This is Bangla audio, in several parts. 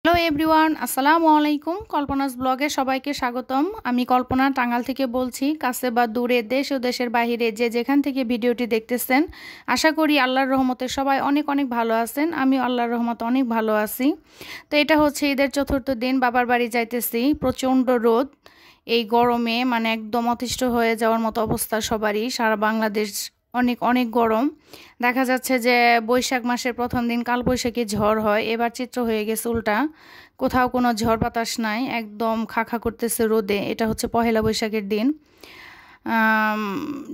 হ্যালো এভরিওয়ান, আসসালামু আলাইকুম। কল্পনাস ব্লগে সবাইকে স্বাগতম। আমি কল্পনা টাঙ্গাল থেকে বলছি। কাছে বা দূরে, দেশ ও দেশের বাইরে যে যেখান থেকে ভিডিওটি দেখতেছেন, আশা করি আল্লাহর রহমতে সবাই অনেক অনেক ভালো আছেন। আমিও আল্লাহর রহমতে অনেক ভালো আছি। তো এটা হচ্ছে ঈদের চতুর্থ দিন, বাবার বাড়ি যাইতেছি। প্রচণ্ড রোদ, এই গরমে মানে একদম অতিষ্ঠ হয়ে যাওয়ার মতো অবস্থা সবারই। সারা বাংলাদেশ অনেক অনেক গরম। দেখা যাচ্ছে যে বৈশাখ মাসের প্রথম দিন কালবৈশাখী ঝড় হয়, এবার চিত্র হয়ে গেছে উল্টা। কোথাও কোনো ঝড় বাতাস নাই, একদম খাখা করতেছে রোদে। এটা হচ্ছে পহেলা বৈশাখের দিন,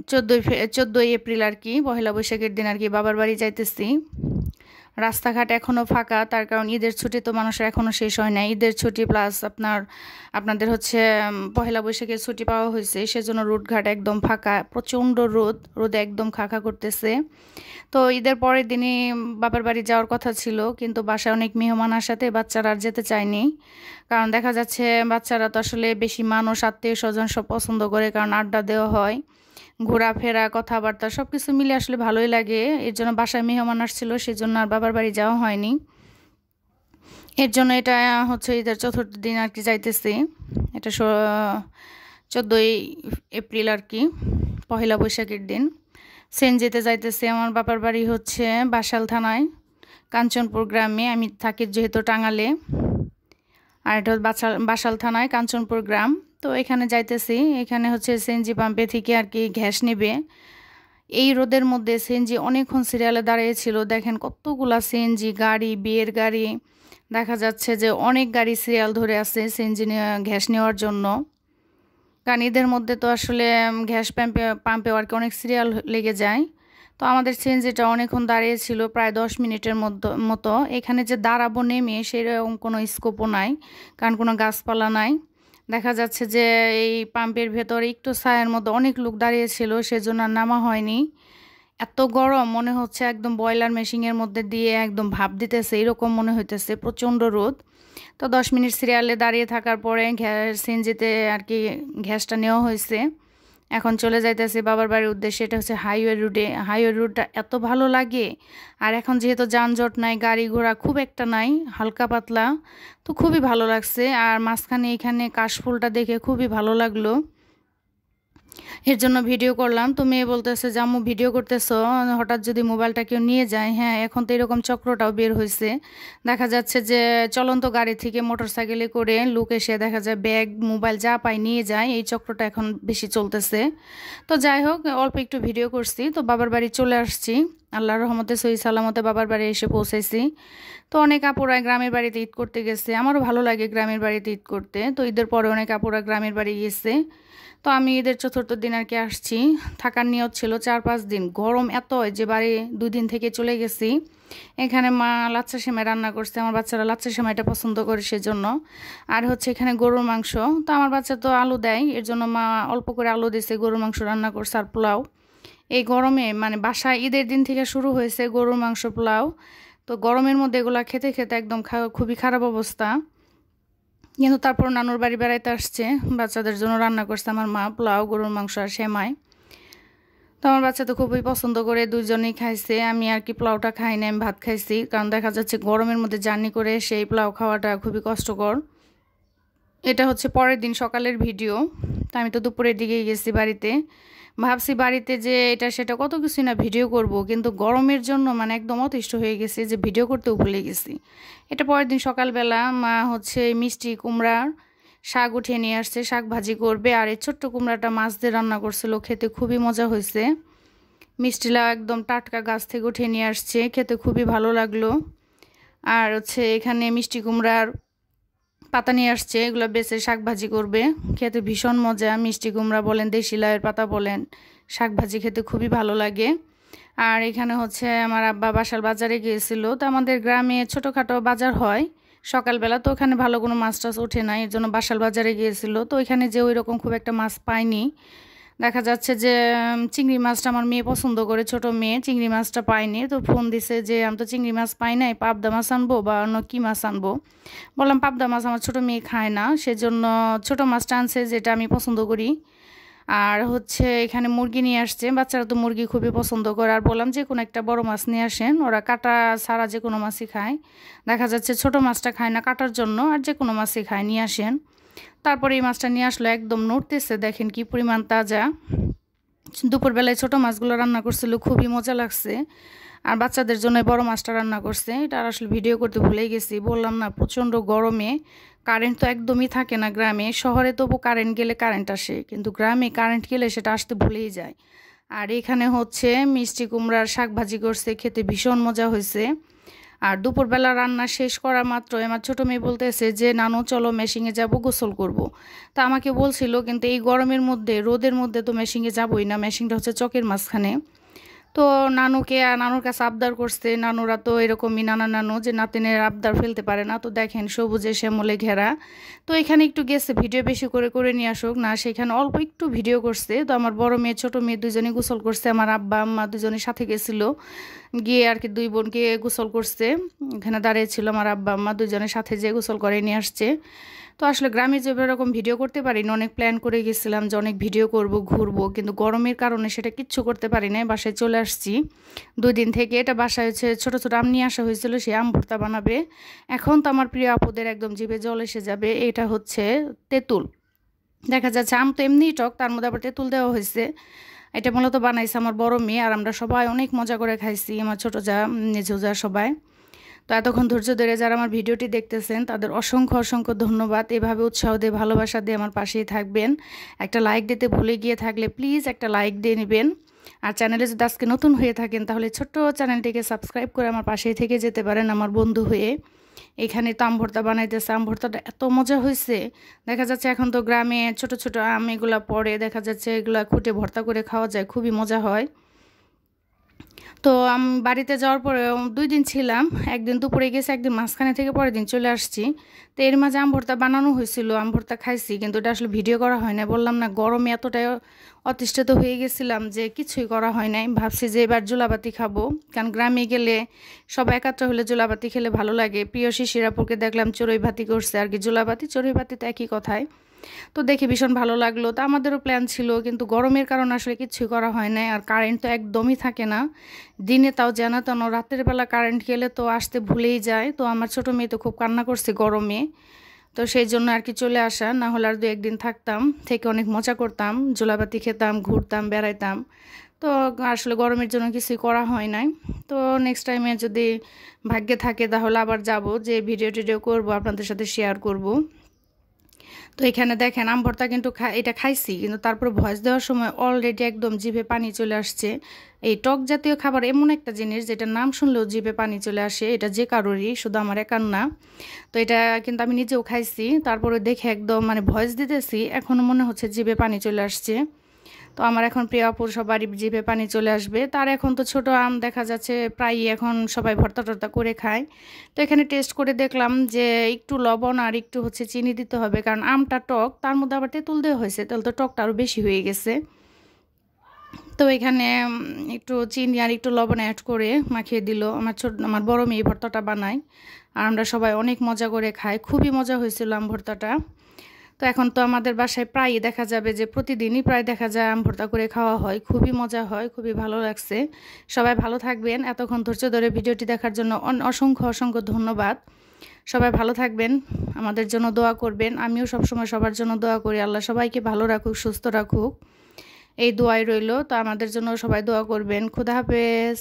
14ই এপ্রিল আর কি, পহেলা বৈশাখের দিন আর কি বাবার বাড়ি যাইতেছি। রাস্তাঘাট এখনও ফাঁকা, তার কারণ ঈদের ছুটি তো মানুষের এখনও শেষ হয় না। ঈদের ছুটি প্লাস আপনাদের হচ্ছে পহেলা বৈশাখের ছুটি পাওয়া হয়েছে, সেজন্য রুটঘাট একদম ফাঁকা। প্রচণ্ড রোদে একদম খাখা করতেছে। তো ঈদের পরের দিনই বাবার বাড়ি যাওয়ার কথা ছিল, কিন্তু বাসায় অনেক মেহমান আসাতে বাচ্চারা আর যেতে চায়নি। কারণ দেখা যাচ্ছে বাচ্চারা তো আসলে বেশি মানুষ, আত্মীয় স্বজন সব পছন্দ করে, কারণ আড্ডা দেওয়া হয়, ঘোরাফেরা, কথাবার্তা সব কিছু মিলে আসলে ভালোই লাগে। এর জন্য বাসায় মেহমান আসছিল, সেজন্য আর বাবার বাড়ি যাওয়া হয়নি। এর জন্য এটা হচ্ছে ঈদের চতুর্থ দিন আর কি যাইতেছি। এটা 14ই এপ্রিল আর কি, পহেলা বৈশাখের দিন। সিএনজিতে যাইতেছি। আমার বাবার বাড়ি হচ্ছে বাসাল থানায়, কাঞ্চনপুর গ্রামে। আমি থাকি যেহেতু টাঙ্গালে, আর এটা বাসাল থানায় কাঞ্চনপুর গ্রাম। তো এখানে যাইতেছি। এখানে হচ্ছে সিএনজি পাম্পে থেকে আর কি গ্যাস নেবে। এই রোদের মধ্যে সিএনজি অনেকক্ষণ সিরিয়ালে দাঁড়িয়েছিল। দেখেন কতগুলা সিএনজি গাড়ি, বিয়ের গাড়ি, দেখা যাচ্ছে যে অনেক গাড়ি সিরিয়াল ধরে আছে সিএনজি গ্যাস নেওয়ার জন্য। কারণ ঈদের মধ্যে তো আসলে গ্যাস পাম্পে আর কি অনেক সিরিয়াল লেগে যায়। তো আমাদের সিএনজিটা অনেকক্ষণ দাঁড়িয়েছিল, প্রায় 10 মিনিটের মতো। এখানে যে দাঁড়াবো নেমে সেরকম কোনো স্কোপও নাই, কারণ কোনো গাছপালা নাই। দেখা যাচ্ছে যে এই পাম্পের ভেতরে একটু ছায়ার মধ্যে অনেক লোক দাঁড়িয়েছিল, সেজন্য আর নামা হয়নি। এত গরম, মনে হচ্ছে একদম বয়লার মেশিনের মধ্যে দিয়ে একদম ভাপ দিতেছে, এরকম মনে হইতেছে, প্রচণ্ড রোদ। তো 10 মিনিট সিরিয়ালে দাঁড়িয়ে থাকার পরে সিএনজিতে আর কি গ্যাসটা নেওয়া হয়েছে। এখন চলে যাইতেছি বাবার বাড়ির উদ্দেশ্যে। এটা হচ্ছে হাইওয়ে রুটটা এত ভালো লাগে। আর এখন যেহেতু যানজট নাই, গাড়ি ঘোড়া খুব একটা নাই, হালকা পাতলা, তো খুবই ভালো লাগছে। আর মাঝখানে এখানে কাশফুলটা দেখে খুবই ভালো লাগলো, এর জন্য ভিডিও করলাম। তো মেয়ে বলতেছে যে আম্মু ভিডিও করতেছো, হঠাৎ যদি মোবাইলটা কেউ নিয়ে যায়। হ্যাঁ, এখন তো এরকম চক্রটাও বের হয়েছে। দেখা যাচ্ছে যে চলন্ত গাড়ি থেকে মোটরসাইকেলে করে লোক এসে দেখা যায় ব্যাগ মোবাইল যা পায় নিয়ে যায়, এই চক্রটা এখন বেশি চলতেছে। তো যাই হোক, অল্প একটু ভিডিও করছি। তো বাবার বাড়ি চলে আসছি, আল্লাহর রহমতে সহি সালামতে বাবার বাড়ি এসে পৌঁছাইছি। তো অনেক আপুরা গ্রামের বাড়িতে ঈদ করতে গেছে, আমারও ভালো লাগে গ্রামের বাড়িতে ঈদ করতে। তো ঈদের পরে অনেক আপুরা গ্রামের বাড়ি গেছে। তো আমি ঈদের চতুর্থ দিন আর কি আসছি। থাকার নিয়ত ছিল 4-5 দিন। গরম এত যে বাড়ি 2 দিন থেকে চলে গেছি। এখানে মা লাচ্ছা সেমাই রান্না করছে, আমার বাচ্চারা লাচ্ছা সেমাইটা পছন্দ করে সেজন্য। আর হচ্ছে এখানে গরুর মাংস, তো আমার বাচ্চা তো আলু দেয়, এর জন্য মা অল্প করে আলু দিয়েছে, গরুর মাংস রান্না করছে আর পোলাও। এই গরমে মানে বাসায় ঈদের দিন থেকে শুরু হয়েছে গরুর মাংস পোলাও। তো গরমের মধ্যে এগুলা খেতে খেতে একদম খুবই খারাপ অবস্থা। কিন্তু তারপর নানুর বাড়ি বেড়াইতে আসছে, বাচ্চাদের জন্য রান্না করছে আমার মা পোলাও, গরুর মাংস আর সেমাই। তো আমার বাচ্চা তো খুবই পছন্দ করে, দুজনেই খাইছে। আমি আর কি পোলাওটা খাই না, আমি ভাত খাইছি, কারণ দেখা যাচ্ছে গরমের মধ্যে জার্নি করে সেই পোলাও খাওয়াটা খুবই কষ্টকর। এটা হচ্ছে পরের দিন সকালের ভিডিও। তো আমি তো দুপুরের দিকেই গেছি বাড়িতে। ভাবছি বাড়িতে যে এটা সেটা কত কিছু না ভিডিও করব, কিন্তু গরমের জন্য মানে একদম অতিষ্ঠ হয়ে গেছে যে ভিডিও করতেও ভুলে গেছি। এটা পরের দিন সকালবেলা মা হচ্ছে মিষ্টি কুমড়ার শাক উঠিয়ে নিয়ে আসছে, শাক ভাজি করবে। আর এই ছোট্ট কুমড়াটা মাছ দিয়ে রান্না করছিল, খেতে খুবই মজা হয়েছে। মিষ্টিলা একদম টাটকা গাছ থেকে উঠিয়ে নিয়ে আসছে, খেতে খুবই ভালো লাগলো। আর হচ্ছে এখানে মিষ্টি কুমড়ার পাতা নিয়ে আসছে, এগুলো বেছে শাক ভাজি করবে, খেতে ভীষণ মজা। মিষ্টি কুমড়া বলেন, দেশি লাউয়ের পাতা বলেন, শাক ভাজি খেতে খুবই ভালো লাগে। আর এখানে হচ্ছে আমার আব্বা বাসার বাজারে গিয়েছিল। তো আমাদের গ্রামে ছোটোখাটো বাজার হয় সকালবেলা, তো ওখানে ভালো কোনো মাছ টাছ ওঠে না, এর জন্য বাসার বাজারে গিয়েছিল। তো ওইখানে যে ওই রকম খুব একটা মাছ পাইনি। দেখা যাচ্ছে যে চিংড়ি মাছটা আমার মেয়ে পছন্দ করে, ছোট মেয়ে, চিংড়ি মাছটা পাইনি। তো ফোন দিছে যে আমি তো চিংড়ি মাছ পাই নাই, পাবদা মাছ আনবো বা অন্য কী মাছ আনবো। বললাম পাবদা মাছ আমার ছোট মেয়ে খায় না, সেজন্য ছোট মাছটা আনছে যেটা আমি পছন্দ করি। আর হচ্ছে এখানে মুরগি নিয়ে আসছে, বাচ্চারা তো মুরগি খুবই পছন্দ করে। আর বললাম যে কোনো একটা বড় মাছ নিয়ে আসেন, ওরা কাটা ছাড়া যে কোনো মাছই খায়। দেখা যাচ্ছে ছোট মাছটা খায় না কাটার জন্য, আর যে কোনো মাছই খায়, নিয়ে আসেন। তারপরে এই মাছটা নিয়ে আসলো, একদম নড়তেছে, দেখেন কি পরিমাণ তাজা। দুপুরবেলায় ছোট মাছগুলো রান্না করছিল, খুবই মজা লাগছে। আর বাচ্চাদের জন্য বড় মাছটা রান্না করছে, এটা আসলে ভিডিও করতে ভুলেই গেছি। বললাম না, প্রচণ্ড গরমে কারেন্ট তো একদমই থাকে না গ্রামে। শহরে তবু কারেন্ট গেলে কারেন্ট আসে, কিন্তু গ্রামে কারেন্ট গেলে সেটা আসতে ভুলেই যায়। আর এখানে হচ্ছে মিষ্টি কুমড়ার শাক ভাজি করছে, খেতে ভীষণ মজা হয়েছে। আর দুপুরবেলা রান্না শেষ করা মাত্র আমার ছোটো মেয়ে বলতেছে যে নানু চলো মেশিনে যাব, গোসল করব। তা আমাকে বলছিল, কিন্তু এই গরমের মধ্যে রোদের মধ্যে তো মেশিনে যাবই না, মেশিনটা হচ্ছে চকের মাঝখানে। তো নানুর কাছে আবদার করছে, নানুরা তো এরকমই, নানা নানু যে নাতিনের আবদার ফেলতে পারে না। তো দেখেন সবুজে শ্যামলে ঘেরা। তো এখানে একটু গেছে ভিডিও বেশি করে করে নিয়ে আসুক না, সেখানে অল্প একটু ভিডিও করছে। তো আমার বড় মেয়ে ছোট মেয়ে দুজনেই গোসল করছে, আমার আব্বা আম্মা দুজনের সাথে গেছিলো, গিয়ে আর কি দুই বোনকে গোসল করছে। এখানে দাঁড়িয়েছিল আমার আব্বা আম্মা দুজনের সাথে, যে গোসল করে নিয়ে আসছে। তো আসলে গ্রামে যে এরকম ভিডিও করতে পারি না, অনেক প্ল্যান করে গেছিলাম যে অনেক ভিডিও করব, ঘুরবো, কিন্তু গরমের কারণে সেটা কিচ্ছু করতে পারি না। বাসায় চলে আসছি 2 দিন থেকে। এটা বাসায় হচ্ছে ছোটো ছোটো আম নিয়ে আসা হয়েছিল, সে আম ভর্তা বানাবে। এখন তো আমার প্রিয় আপুদের একদম জিভে জল এসে যাবে। এটা হচ্ছে তেঁতুল। দেখা যাচ্ছে আম তো এমনিই টক, তার মধ্যে আবার তেঁতুল দেওয়া হয়েছে। এটা মূলত বানাইছে আমার বড় মেয়ে, আর আমরা সবাই অনেক মজা করে খাইছি, আমার ছোটো যা নিজেও যা সবাই। তো এতক্ষণ ধৈর্য ধরে যারা আমার ভিডিওটি দেখতেছেন তাদের অসংখ্য অসংখ্য ধন্যবাদ। এভাবে উৎসাহ দিয়ে ভালোবাসা দিয়ে আমার পাশেই থাকবেন। একটা লাইক দিতে ভুলে গিয়ে থাকলে প্লিজ একটা লাইক দিয়ে নেবেন। আর চ্যানেলে যদি আজকে নতুন হয়ে থাকেন তাহলে ছোট্ট চ্যানেলটিকে সাবস্ক্রাইব করে আমার পাশেই থেকে যেতে পারেন আমার বন্ধু হয়ে। এখানে তো আম ভর্তা বানাইতেছে, আম ভর্তাটা এত মজা হয়েছে। দেখা যাচ্ছে এখন তো গ্রামে ছোট ছোট আম এগুলা পড়ে, দেখা যাচ্ছে এগুলা খুঁটে ভর্তা করে খাওয়া যায়, খুবই মজা হয়। তো আমি বাড়িতে যাওয়ার পরে 2 দিন ছিলাম, একদিন দুপুরে গেছি, একদিন মাঝখানে থেকে পরের দিন চলে আসছি। তো এর মাঝে আম ভর্তা বানানো হয়েছিল, আম ভর্তা খাইছি, কিন্তু এটা আসলে ভিডিও করা হয় না। বললাম না, গরমে এতটাই অতিষ্ঠিত হয়ে গেছিলাম যে কিছুই করা হয় নাই। ভাবছি যে এবার জোলাবাতি খাবো, কারণ গ্রামে গেলে সবাই একাত্র হলে জোলাবাতি খেলে ভালো লাগে। প্রিয় শিশিরাপুরকে দেখলাম চড়ুই ভাতি করছে, আর কি জোলাবাতি চড়ুই ভাতি তো একই কথায়। তো দেখে ভীষণ ভালো লাগলো। তো আমাদেরও প্ল্যান ছিল, কিন্তু গরমের কারণে আসলে কিছুই করা হয় না। আর কারেন্ট তো একদমই থাকে না দিনে, তাও জানা তেন, রাতের বেলা কারেন্ট গেলে তো আসতে ভুলেই যায়। তো আমার ছোটো মেয়ে তো খুব কান্না করছে গরমে, তো সেই জন্য আর কি চলে আসা। না হলে আর 2-1 দিন থাকতাম, থেকে অনেক মজা করতাম, জোলাবাতি খেতাম, ঘুরতাম, বেড়াইতাম। তো আসলে গরমের জন্য কিছুই করা হয় নাই। তো নেক্সট টাইমে যদি ভাগ্যে থাকে তাহলে আবার যাব, যে ভিডিও টিডিও করবো, আপনাদের সাথে শেয়ার করব। তো এখানে দেখেন আম ভর্তা কিন্তু এটা খাইছি, কিন্তু তারপরে ভয়েস দেওয়ার সময় অলরেডি একদম জিভে পানি চলে আসছে। এই টক জাতীয় খাবার এমন একটা জিনিস যেটা নাম শুনলেও জিভে পানি চলে আসে, এটা যে কারোরই, শুধু আমার একার না। তো এটা কিন্তু আমি নিজেও খাইছি, তারপরে দেখে একদম মানে ভয়েস দিতেছি, এখনও মনে হচ্ছে জিভে পানি চলে আসছে। তো আমার এখন প্রিয় আপুর সবারই জিভে পানি চলে আসবে। তার এখন তো ছোট আম দেখা যাচ্ছে প্রায়ই এখন সবাই ভর্তা টর্তা করে খায়। তো এখানে টেস্ট করে দেখলাম যে একটু লবণ আর একটু হচ্ছে চিনি দিতে হবে, কারণ আমটা টক, তার মধ্যে আবার তেঁতুল দেওয়া হয়েছে, তাহলে তো টকটা আরও বেশি হয়ে গেছে। তো এখানে একটু চিনি আর একটু লবণ অ্যাড করে মাখিয়ে দিল আমার বড় মেয়ে ভর্তাটা বানায়, আর আমরা সবাই অনেক মজা করে খাই, খুবই মজা হয়েছিল আম ভর্তাটা। তো এখন তো আমাদের বাসায় প্রায়ই দেখা যাবে যে প্রতিদিনই প্রায় দেখা যায় আম ভর্তা করে খাওয়া হয়, খুবই মজা হয়, খুবই ভালো লাগছে। সবাই ভালো থাকবেন, এতক্ষণ ধৈর্য ধরে ভিডিওটি দেখার জন্য অসংখ্য অসংখ্য ধন্যবাদ। সবাই ভালো থাকবেন, আমাদের জন্য দোয়া করবেন। আমিও সবসময় সবার জন্য দোয়া করি, আল্লাহ সবাইকে ভালো রাখুক, সুস্থ রাখুক, এই দোয়াই রইল। তো আমাদের জন্য সবাই দোয়া করবেন। খুদা হাফেজ।